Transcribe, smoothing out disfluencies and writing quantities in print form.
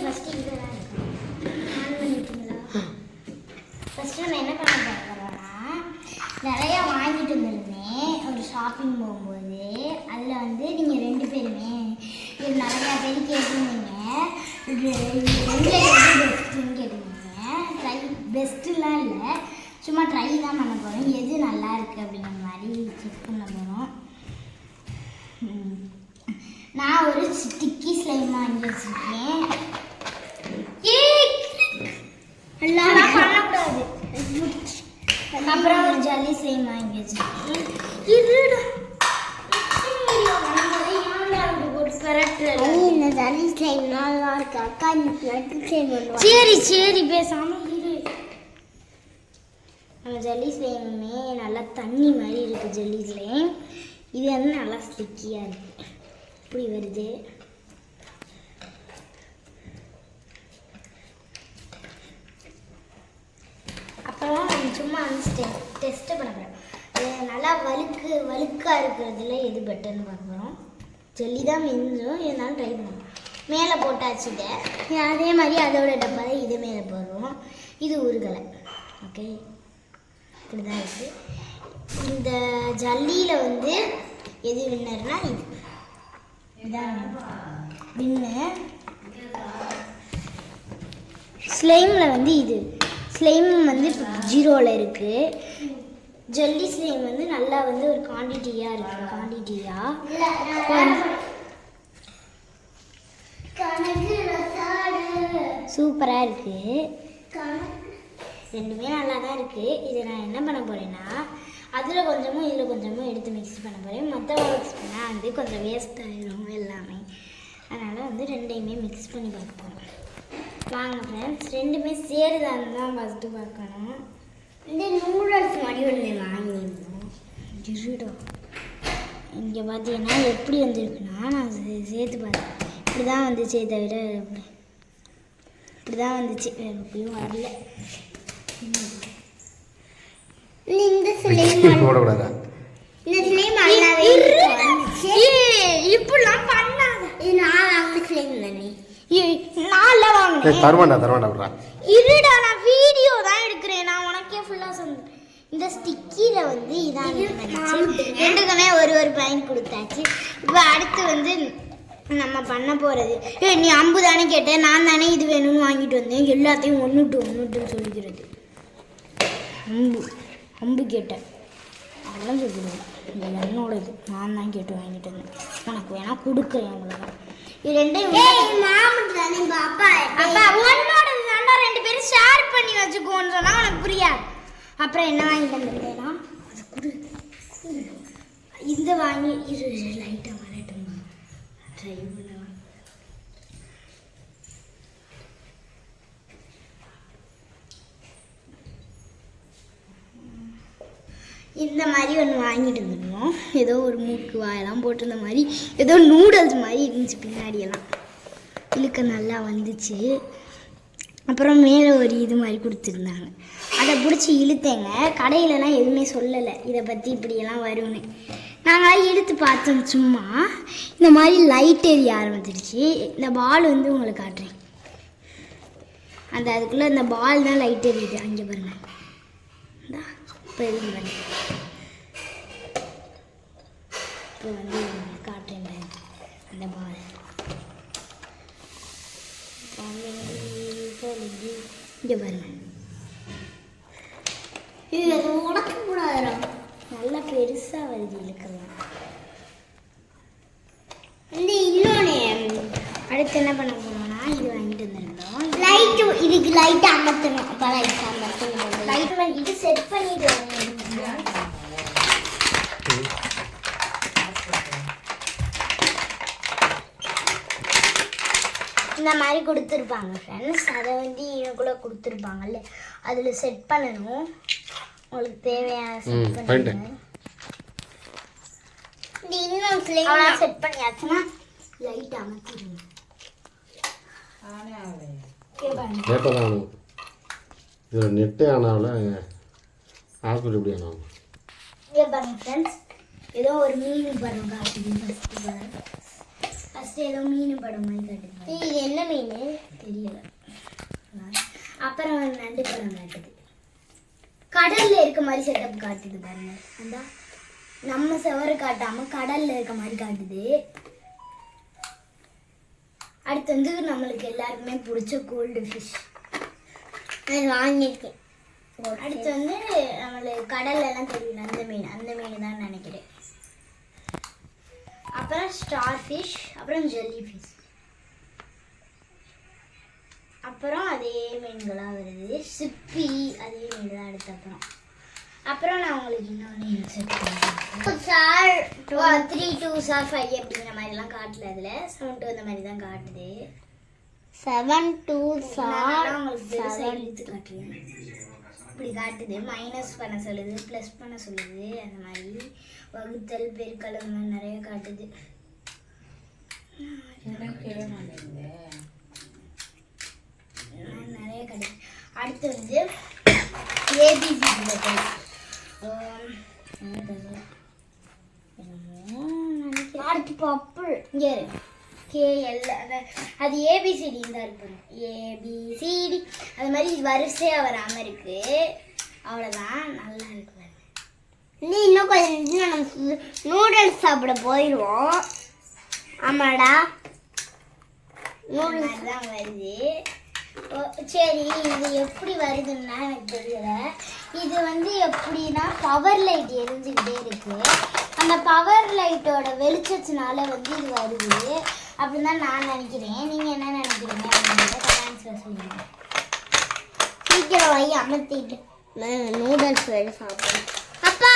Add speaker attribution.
Speaker 1: First இதெல்லாம் on பண்ணிட்டீங்களா? First நம்ம என்ன பண்ண போகிறோம்னா நிறையா வாங்கிட்டு வந்துருந்தேன் ஒரு ஷாப்பிங் போகும்போது. அதில் வந்து நீங்கள் 2 பேருமே இது நிறையா பேர் கேட்டிருந்தீங்க. பெஸ்ட்டுன்னு கேட்டிருந்தீங்க. ட்ரை பெஸ்ட்டுலாம் இல்லை, சும்மா ட்ரை தான் பண்ண போகிறோம். எது நல்லா இருக்குது அப்படிங்கிற மாதிரி செக் பண்ண போகிறோம். நான் ஒரு ஸ்டிக்கி ஸ்லைம் வாங்கி வச்சுருக்கேன். எல்லாம் பண்ணக்கூடாது. அப்புறம் ஒரு ஜல்லி ஸ்லைம் வாங்கி வச்சுருக்கேன். இந்த ஜல்லி ஸ்லைம் நல்லா இருக்கு அக்கா. சரி சரி பேசாம இரு. நம்ம ஜல்லி ஸ்லைமே நல்லா தண்ணி மாதிரி இருக்குது. ஜல்லி ஸ்லைம் இது வந்து நல்லா ஸ்டிக்கியாக இருக்குது. இப்படி வருது. அப்புறம் சும்மா வந்து டெஸ்ட்டு பண்ண போகிறோம். நல்லா வழுக்காக இருக்கிறதுல எது பெட்டர்னு பார்க்குறோம். ஜல்லி தான் மிஞ்சும், இருந்தாலும் ட்ரை பண்ணுவோம். மேலே போட்டாச்சுட்டு அதே மாதிரி அதோட டப்பா தான் இது மேலே போடுறோம். இது உருகலை. ஓகே, இப்படி தான் இருக்குது. இந்த ஜல்லியில் வந்து எது வின்னர்னா இதுதான் வின்னு. ஸ்லைமில் வந்து இது ஸ்லைம் வந்து 0ல் இருக்குது. ஜல்லி ஸ்லைம் வந்து நல்லா வந்து ஒரு குவான்டிட்டியாக இருக்குது. சூப்பராக இருக்குது. ரெண்டுமே நல்லா தான் இருக்குது. இதை நான் என்ன பண்ண போகிறேன்னா அதில் கொஞ்சமும் இதில் கொஞ்சமும் எடுத்து மிக்ஸ் பண்ண போகிறேன். மற்ற மிக்ஸ் பண்ணால் வந்து கொஞ்சம் வேஸ்ட் ஆகிடும் எல்லாமே. அதனால் வந்து ரெண்டையுமே மிக்ஸ் பண்ணி பார்க்க போகிறோம். வாங்க ஃப்ரெண்ட்ஸ், ரெண்டுமே சேருதான்னு தான் ஃபஸ்ட்டு பார்க்கணும். இந்த நூடுல்ஸ் மாதிரி ஒன்று வாங்கியிருந்தோம். இங்கே பார்த்தீங்கன்னா எப்படி வந்திருக்குன்னா நான் சேர்த்து பார்த்தேன். இப்படி தான் வந்துச்சு, தவிர இப்படி தான் வந்துச்சு, எப்படியும் வரல. இந்த ஸ்லைம் போடக்கூடாதா? இந்த ஸ்லைம் நல்லாவே இப்படிலாம் பண்ணாத. இது நான் வாங்கின ஸ்லைம் தானே. நான்ல வாங்கினேன். தரவாண்டா இருடா, நான் வீடியோ தான் எடுக்கிறேன். நான் உனக்கே ஃபுல்லாக சொன்னேன். இந்த ஸ்டிக்கியில் வந்து இதான் ரெண்டுக்குமே ஒரு பாயிண்ட் கொடுத்தாச்சு. இப்போ அடுத்து வந்து நம்ம பண்ண போகிறது, நீ அம்பு தானே கேட்டேன், நான் தானே இது வேணும்னு வாங்கிட்டு வந்தேன். எல்லாத்தையும் ஒன்றுட்டு சொல்லிக்கிறது. அம்பு கேட்டேன் அதெல்லாம் சொல்லிடுவேன். இது என்னோடது, நான் தான் கேட்டு வாங்கிட்டு வந்தேன். உனக்கு வேணா கொடுக்குறேன். அவ்வளோதான். இது ரெண்டையும் அப்பா ஒன்னோடது தாண்டா, 2 பேரும் ஷேர் பண்ணி வச்சுக்கோன்னு சொன்னா உனக்கு புரியாது. அப்புறம் என்ன வாங்கிட்டு வந்தேன்னா அது கொடு. இந்த வாங்கி லைட்டாக வரட்டுமா ட்ரை பண்ண. இந்த மாதிரி ஒன்று வாங்கிட்டு வந்துடுவோம். ஏதோ ஒரு மூக்கு வாயெல்லாம் போட்டிருந்த மாதிரி, ஏதோ நூடுல்ஸ் மாதிரி இருந்துச்சு. பின்னாடியெல்லாம் இழுக்க நல்லா வந்துச்சு. அப்புறம் மேலே ஒரு இது மாதிரி கொடுத்துருந்தாங்க, அதை பிடிச்சி இழுத்தேங்க. கடையிலலாம் எதுவுமே சொல்லலை இதை பற்றி இப்படியெல்லாம் வரும்னு. நாங்கள் இழுத்து பார்த்தோம் சும்மா. இந்த மாதிரி லைட் எரிய ஆரம்பிச்சிருச்சு. இந்த பால் வந்து உங்களுக்கு காட்டுறேன். அதுக்குள்ளே இந்த பால் தான் லைட் எரியுது. அங்கே பாருங்க, இப்போ எதுவும் பண்ணி இப்போ வந்து காட்டுறேன் அந்த பால். இங்கே பாருங்க, இது உடக்க கூடாது. நல்லா பெருசாக வருது இழுக்கலாம். இன்னொன்று அடுத்து என்ன பண்ண போனோம்னா இது வாங்கிட்டு வந்துருந்தோம். லைட்டு இதுக்கு லைட்டு அமர்த்தணும். அப்போ லைட் அமர்த்தணும். லைட்டு இது செட் பண்ணிட்டு இந்த மாதிரி கொடுத்துருப்பாங்க ஃப்ரெண்ட்ஸ். அதை வந்து இவனுக்குள்ளே கொடுத்துருப்பாங்கல்ல, அதில் செட் பண்ணணும். உங்களுக்கு தேவையான செட் பண்ணணும். இந்த இன்னும் ஃப்ளேம் செட் பண்ணியாச்சுன்னா லைட் அமர்த்திடுங்க.
Speaker 2: இதில் நெட்டே ஆனாவில் ஆஸ்பெக்ட் எப்படி ஆனாலும்
Speaker 1: இங்கே பாருங்க ஃப்ரெண்ட்ஸ், ஏதோ ஒரு மீன் பாருங்க. ஃபஸ்ட்டு பாருங்க ஃபஸ்ட்டு ஏதோ மீன் படம் மாதிரி காட்டுது. இது என்ன மீன் தெரியல. அப்புறம் நண்டு படம் காட்டுது. கடல்ல இருக்க மாதிரி செட்டப் காட்டுது பாருங்க. அந்த நம்ம செவரு காட்டாம கடல்ல இருக்க மாதிரி காட்டுது. அடுத்து வந்து நம்மளுக்கு எல்லாருக்குமே பிடிச்ச கோல்டு ஃபிஷ் வாங்கியிருக்கேன். அடுத்து வந்து நம்மளுக்கு கடல்ல எல்லாம் தெரியல அந்த மீன் தான் நினைக்கிறேன். அப்புறம் ஸ்டார் ஃபிஷ், அப்புறம் ஜெல்லி ஃபிஷ், அப்புறம் அதே மீன்களாக வருது. சிப்பி அதே மீன் தான் அடுத்து. அப்புறம் நான் உங்களுக்கு இன்னொன்று இன்செர்ட் பண்ணுறேன். சார் 3 2 சார் 5 அப்படிங்கிற மாதிரிலாம் காட்டல. அதில் 7 2 அந்த மாதிரி தான் காட்டுது. 7 2 சார் உங்களுக்கு இழுத்து காட்டுறேன். இப்படி காட்டுது. மைனஸ் பண்ண சொல்லுது, ப்ளஸ் பண்ண சொல்லுது, அந்த மாதிரி வகுத்தல் பெருக்கல் அந்த மாதிரி நிறைய காட்டுது. நிறைய கிடையாது. அடுத்து வந்து ஏபிசிடி அடுத்து பப்பு இங்கே கேஎல் அது ஏபிசிடின்னு தான் இருப்பாங்க. ஏபிசிடி அது மாதிரி வரிசையாக வராமல் இருக்கு. அவ்வளோதான். நல்லா இருக்கு. நீ இன்னும் கொஞ்சம் நம்ம நூடுல்ஸ் சாப்பிட போயிடுவோம். ஆமாடா நூடுல்ஸ் தான் வருது. சரி, இது எப்படி வருதுன்னா எனக்கு தெரியல. இது வந்து எப்படின்னா பவர் லைட் எரிஞ்சுக்கிட்டே இருக்கு. அந்த பவர் லைட்டோட வெளிச்சத்தினால வந்து இது வருது அப்படின்னு தான் நான் நினைக்கிறேன். நீங்கள் என்ன நினைக்கிறீங்க அப்படின்றத கமெண்ட்ஸில் சொல்லுங்கள். சீக்கிரம் வாங்கி அமர்த்திட்டு நூடுல்ஸ் வேறு சாப்பிடுங்க. அப்பா